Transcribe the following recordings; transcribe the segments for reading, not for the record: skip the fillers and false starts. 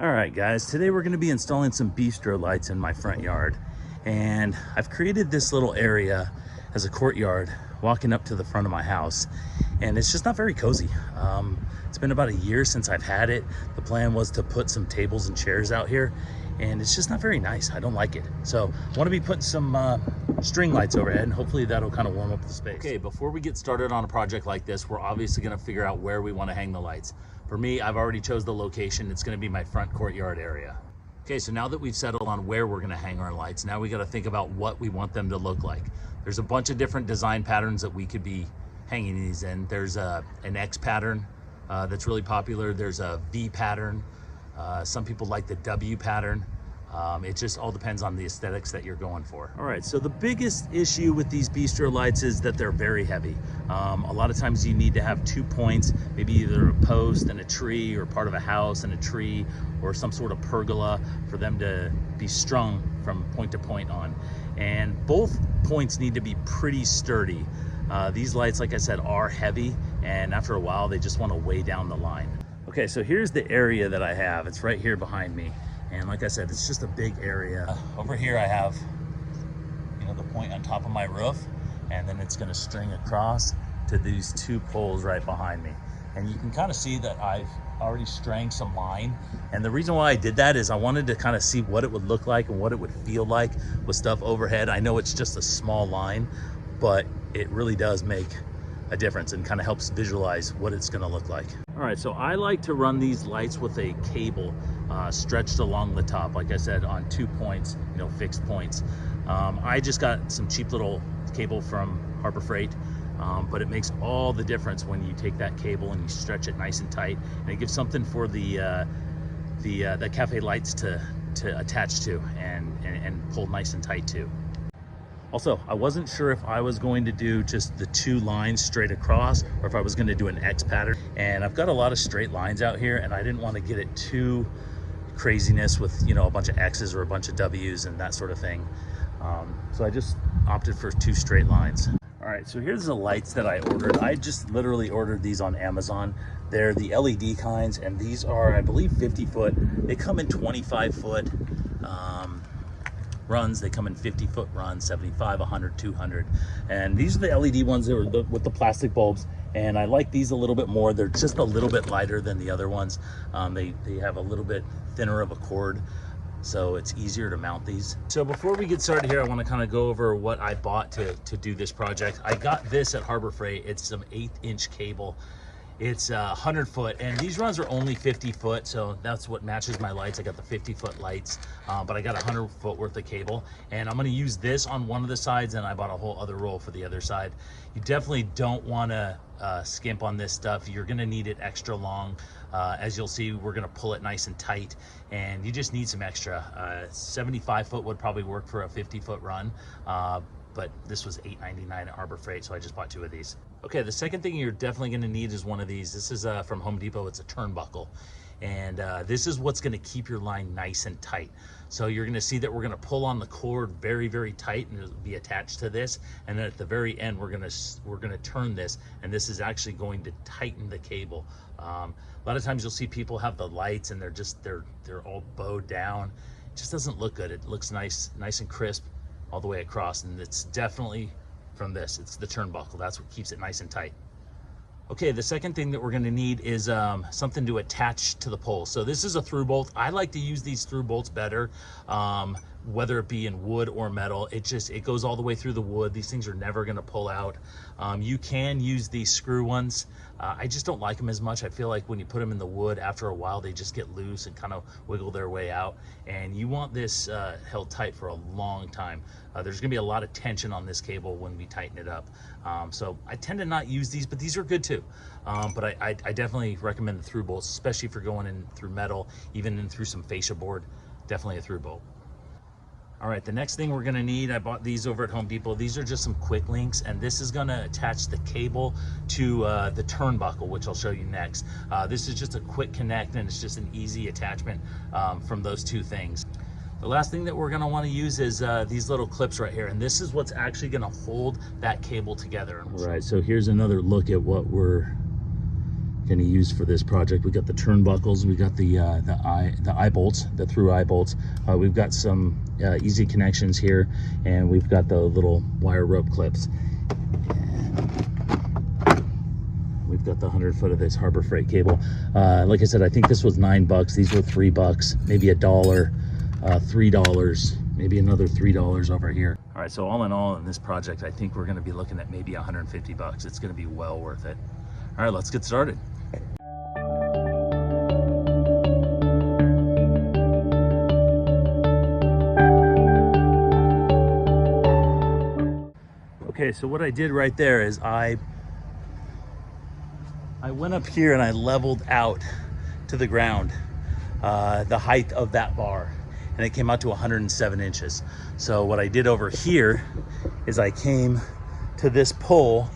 All right, guys, today we're going to be installing some Bistro lights in my front yard. And I've created this little area as a courtyard walking up to the front of my house. And it's just not very cozy. It's been about a year since I've had it. The plan was to put some tables and chairs out here, and it's just not very nice. I don't like it. So I want to be putting some string lights overhead, and hopefully that'll kind of warm up the space. Okay, before we get started on a project like this, we're obviously going to figure out where we want to hang the lights. For me, I've already chose the location. It's going to be my front courtyard area. Okay, so now that we've settled on where we're going to hang our lights, now we got to think about what we want them to look like. There's a bunch of different design patterns that we could be hanging these in. There's an X pattern that's really popular. There's a V pattern. Some people like the W pattern. It just all depends on the aesthetics that you're going for. All right, so the biggest issue with these Bistro lights is that they're very heavy. A lot of times you need to have 2 points, maybe either a post and a tree, or part of a house and a tree, or some sort of pergola for them to be strung from point to point on. And both points need to be pretty sturdy. These lights, like I said, are heavy, and after a while they just want to weigh down the line. Okay, so here's the area that I have. It's right here behind me. And like I said, it's just a big area. Over here I have, the point on top of my roof, and then it's gonna string across to these 2 poles right behind me. And you can kind of see that I've already strung some line. And the reason why I did that is I wanted to kind of see what it would look like and what it would feel like with stuff overhead. I know it's just a small line, but it really does make a difference and kind of helps visualize what it's going to look like. All right, so I like to run these lights with a cable stretched along the top, like I said, on 2 points, fixed points. I just got some cheap little cable from Harbor Freight, but it makes all the difference when you take that cable and you stretch it nice and tight, and it gives something for the cafe lights to attach to and pull nice and tight too. Also, I wasn't sure if I was going to do just the 2 lines straight across, or if I was going to do an X pattern. And I've got a lot of straight lines out here, and I didn't want to get it too craziness with, a bunch of X's or a bunch of W's and that sort of thing. So I just opted for 2 straight lines. All right, so here's the lights that I ordered. I just literally ordered these on Amazon. They're the LED kinds, and these are, I believe, 50 foot. They come in 25 foot. Runs. They come in 50-foot runs, 75, 100, 200. And these are the LED ones that are with the plastic bulbs. And I like these a little bit more. They're just a little bit lighter than the other ones. They have a little bit thinner of a cord, so it's easier to mount these. So before we get started here, I want to kind of go over what I bought to do this project. I got this at Harbor Freight. It's some 1/8-inch cable. It's 100 foot, and these runs are only 50 foot, so that's what matches my lights. I got the 50-foot lights, but I got 100 foot worth of cable, and I'm going to use this on one of the sides, and I bought a whole other roll for the other side. You definitely don't want to skimp on this stuff. You're going to need it extra long. As you'll see, we're going to pull it nice and tight, and you just need some extra. 75 foot would probably work for a 50-foot run, but this was $8.99 at Harbor Freight, so I just bought 2 of these. Okay, the second thing you're definitely going to need is one of these. This is from Home Depot. It's a turnbuckle, and this is what's going to keep your line nice and tight. So you're going to see that we're going to pull on the cord very, very tight, and it'll be attached to this. And then at the very end, we're going to turn this, and this is actually going to tighten the cable. A lot of times you'll see people have the lights, and they're all bowed down. It just doesn't look good. It looks nice and crisp all the way across, and it's definitely from this. It's the turnbuckle. That's what keeps it nice and tight. Okay, the second thing that we're going to need is something to attach to the pole. So this is a through bolt. I like to use these through bolts better, whether it be in wood or metal. It goes all the way through the wood. These things are never going to pull out. You can use these screw ones. I just don't like them as much. I feel like when you put them in the wood, after a while they just get loose and kind of wiggle their way out. And you want this held tight for a long time. There's going to be a lot of tension on this cable when we tighten it up. So I tend to not use these, but these are good too. But I definitely recommend the through bolts, especially if you're going in through metal, even in through some fascia board. Definitely a through bolt. All right, the next thing we're gonna need, I bought these over at Home Depot. These are just some quick links, and this is gonna attach the cable to the turnbuckle, which I'll show you next. This is just a quick connect, and it's just an easy attachment from those 2 things. The last thing that we're gonna wanna use is these little clips right here, and this is what's actually gonna hold that cable together. All right, so here's another look at what we're going to use for this project. We got the turnbuckles, we got the eye bolts, the through eye bolts. We've got some easy connections here, and we've got the little wire rope clips. We've got the 100-foot of this Harbor Freight cable. Like I said, I think this was $9. These were $3, maybe $1, $3, maybe another $3 over here. All right, so all in all in this project, I think we're gonna be looking at maybe $150. It's gonna be well worth it. All right, let's get started. Okay, so what I did right there is I went up here and I leveled out to the ground the height of that bar, and it came out to 107 inches. So what I did over here is I came to this pole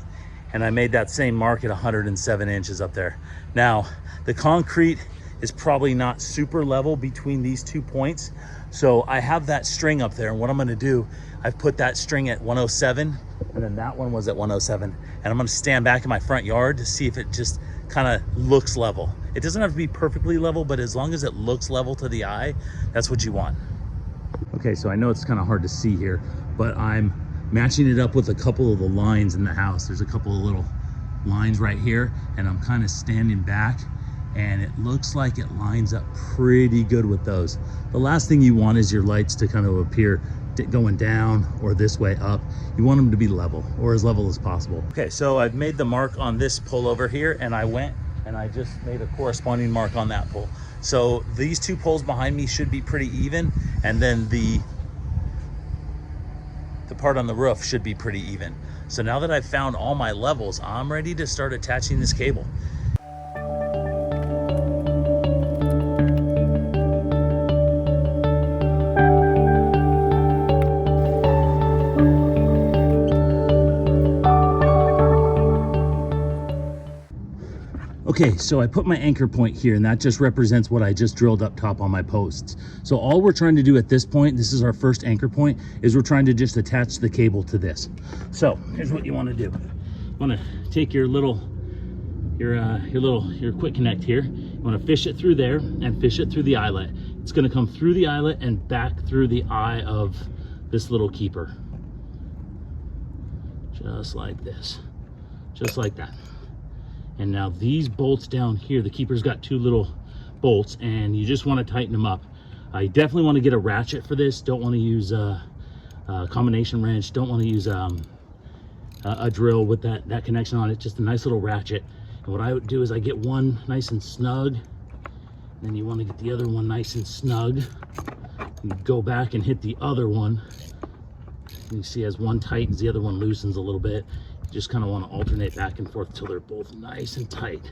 and I made that same mark at 107 inches up there. Now, the concrete is probably not super level between these 2 points. So I have that string up there, and what I'm gonna do, I've put that string at 107, and then that one was at 107. And I'm gonna stand back in my front yard to see if it just kind of looks level. It doesn't have to be perfectly level, but as long as it looks level to the eye, that's what you want. Okay, so I know it's kind of hard to see here, but I'm matching it up with a couple of the lines in the house. There's a couple of little lines right here, and I'm kind of standing back, and it looks like it lines up pretty good with those. The last thing you want is your lights to kind of appear going down or this way up. You want them to be level, or as level as possible. Okay, so I've made the mark on this pole over here, and I went and I just made a corresponding mark on that pole. So these 2 poles behind me should be pretty even, and then the part on the roof should be pretty even. So now that I've found all my levels, I'm ready to start attaching this cable. Okay, so I put my anchor point here, and that just represents what I just drilled up top on my posts. So all we're trying to do at this point, this is our first anchor point, is we're trying to just attach the cable to this. So here's what you want to do. You want to take your quick connect here. You want to fish it through there and fish it through the eyelet. It's going to come through the eyelet and back through the eye of this little keeper. Just like this, just like that. And now these bolts down here, the keeper's got 2 little bolts, and you just want to tighten them up. You definitely want to get a ratchet for this. Don't want to use a combination wrench. Don't want to use a drill with that connection on it. Just a nice little ratchet. And what I would do is I get one nice and snug, and then you want to get the other one nice and snug. You go back and hit the other one. And you see as one tightens, the other one loosens a little bit. Just kind of want to alternate back and forth until they're both nice and tight.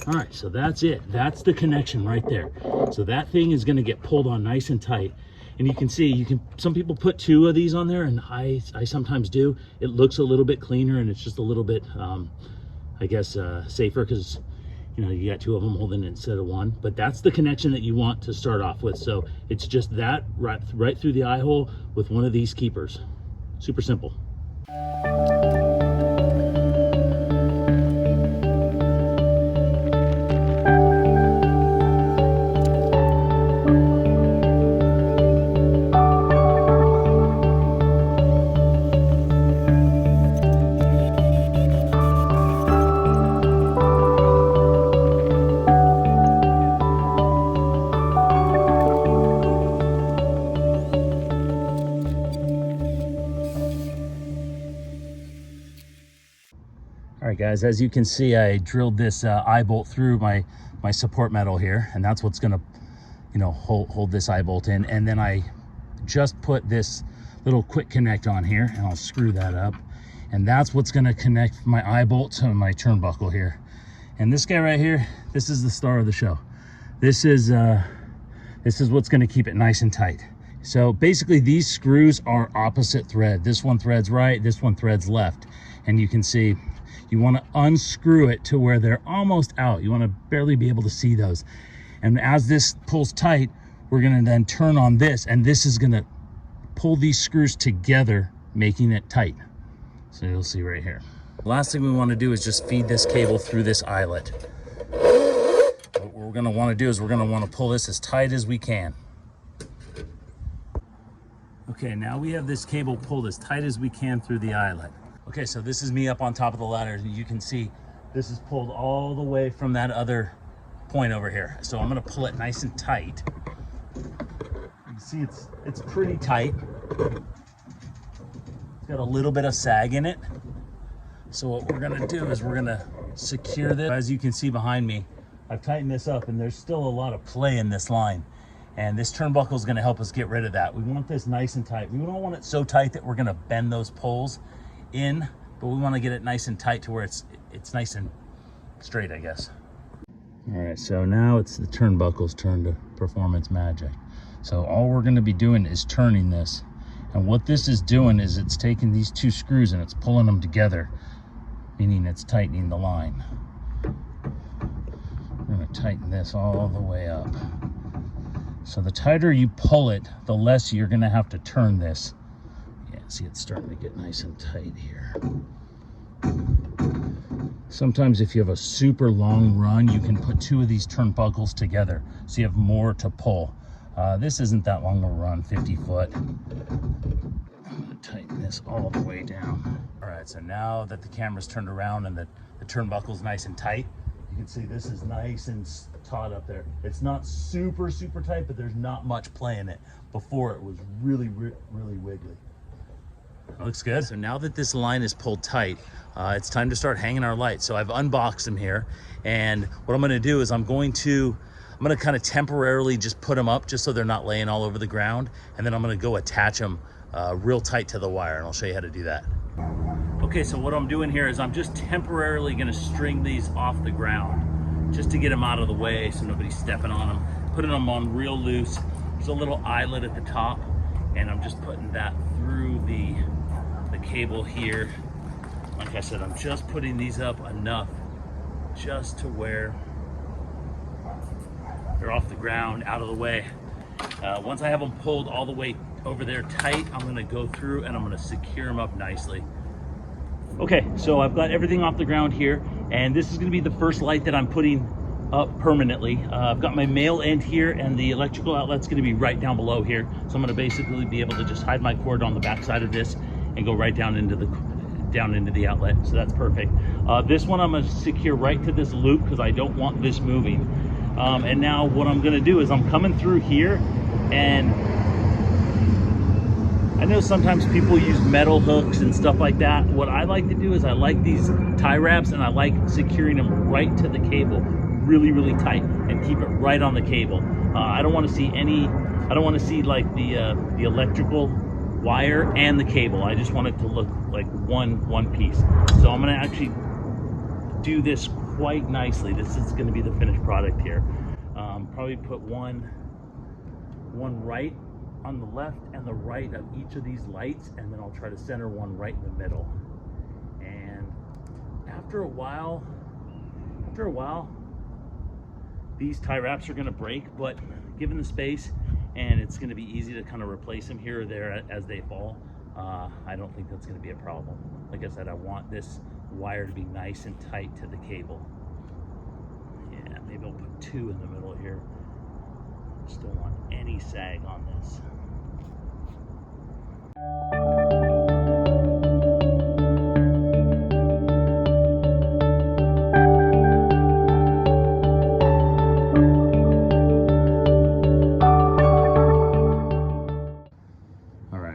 All right, so that's it. That's the connection right there. So that thing is going to get pulled on nice and tight. And you can see, some people put 2 of these on there, and I sometimes do. It looks a little bit cleaner, and it's just a little bit, I guess, safer, because you got 2 of them holding it instead of 1. But that's the connection that you want to start off with. So it's just that right through the eye hole with one of these keepers. Super simple. All right, guys, as you can see, I drilled this eye bolt through my support metal here, and that's what's gonna, hold this eye bolt in. And then I just put this little quick connect on here, and I'll screw that up. And that's what's gonna connect my eye bolt to my turnbuckle here. And this guy right here, this is the star of the show. This is what's gonna keep it nice and tight. So basically these screws are opposite thread. This one threads right, this one threads left. And you can see, you want to unscrew it to where they're almost out. You want to barely be able to see those. And as this pulls tight, we're going to then turn on this, and this is going to pull these screws together, making it tight. So you'll see right here. The last thing we want to do is just feed this cable through this eyelet. we're gonna wanna do is we're gonna wanna pull this as tight as we can. Okay, now we have this cable pulled as tight as we can through the eyelet. Okay, so this is me up on top of the ladder. You can see this is pulled all the way from that other point over here. So I'm gonna pull it nice and tight. You can see it's pretty tight. It's got a little bit of sag in it. So what we're gonna do is we're gonna secure this. As you can see behind me, I've tightened this up and there's still a lot of play in this line. And this turnbuckle is gonna help us get rid of that. We want this nice and tight. We don't want it so tight that we're gonna bend those poles in, but we wanna get it nice and tight to where it's nice and straight, I guess. All right, so now it's the turnbuckle's turn to performance magic. So all we're gonna be doing is turning this. And what this is doing is it's taking these two screws and it's pulling them together, meaning it's tightening the line. We're gonna tighten this all the way up. So the tighter you pull it, the less you're gonna have to turn this. Yeah, see, it's starting to get nice and tight here. Sometimes if you have a super long run, you can put two of these turnbuckles together so you have more to pull. This isn't that long a run, 50 foot. I'm gonna tighten this all the way down. All right, so now that the camera's turned around and the turnbuckle's nice and tight, you can see this is nice and taut up there. It's not super tight, but there's not much play in it. Before it was really wiggly. That looks good. So now that this line is pulled tight, it's time to start hanging our lights. So I've unboxed them here, and what I'm gonna do is I'm gonna kind of temporarily just put them up just so they're not laying all over the ground, and then I'm gonna go attach them real tight to the wire, and I'll show you how to do that. Okay, so what I'm doing here is I'm just temporarily gonna string these off the ground just to get them out of the way so nobody's stepping on them. Putting them on real loose. There's a little eyelet at the top, and I'm just putting that through the cable here. Like I said, I'm just putting these up enough just to where they're off the ground, out of the way. Once I have them pulled all the way over there tight, I'm gonna go through and I'm gonna secure them up nicely. Okay, so I've got everything off the ground here, and this is gonna be the first light that I'm putting up permanently. I've got my male end here, and the electrical outlet's gonna be right down below here. So I'm gonna basically be able to just hide my cord on the back side of this and go right down into the outlet, so that's perfect. This one I'm gonna secure right to this loop because I don't want this moving. And now what I'm gonna do is I'm coming through here, and I know sometimes people use metal hooks and stuff like that. What I like to do is I like these tie wraps, and I like securing them right to the cable, really tight, and keep it right on the cable. I don't want to see like the electrical wire and the cable. I just want it to look like one piece. So I'm gonna actually do this quite nicely. This is gonna be the finished product here. Probably put one right on the left and the right of each of these lights, and then I'll try to center one right in the middle. And after a while, these tie wraps are gonna break, but given the space, and it's gonna be easy to kind of replace them here or there as they fall, I don't think that's gonna be a problem. Like I said, I want this wire to be nice and tight to the cable. Yeah, maybe I'll put two in the middle here. Just don't want any sag on this.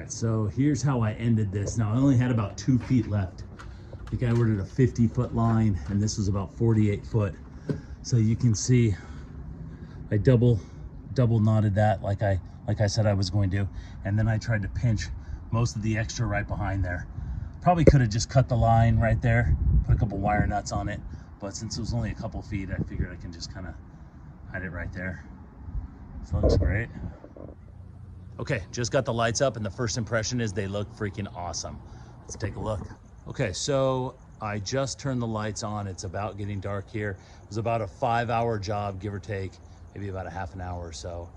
So here's how I ended this. Now I only had about 2 feet left. I think I ordered a 50-foot line, and this was about 48 foot. So you can see I double knotted that like I said I was going to, and then I tried to pinch most of the extra right behind there. Probably could have just cut the line right there, put a couple wire nuts on it, but since it was only a couple feet, I figured I can just kind of hide it right there. So it looks great. Okay, just got the lights up, and the first impression is they look freaking awesome. Let's take a look. Okay, so I just turned the lights on. It's about getting dark here. It was about a 5-hour job, give or take, maybe about a half an hour or so.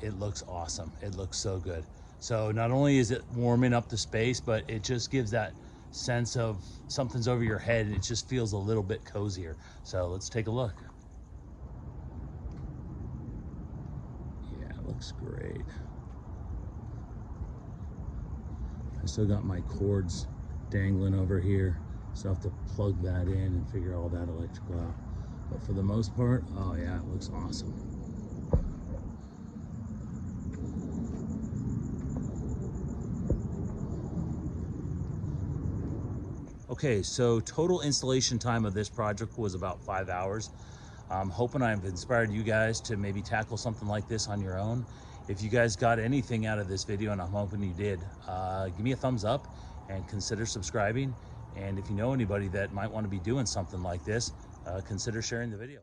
It looks awesome. It looks so good. So not only is it warming up the space, but it just gives that sense of something's over your head. It just feels a little bit cozier. So let's take a look. looks great. I still got my cords dangling over here, so I have to plug that in and figure all that electrical out. But for the most part, oh yeah, it looks awesome. Okay, so total installation time of this project was about 5 hours. I'm hoping I've inspired you guys to maybe tackle something like this on your own. If you guys got anything out of this video, and I'm hoping you did, give me a thumbs up and consider subscribing. And if you know anybody that might want to be doing something like this, consider sharing the video.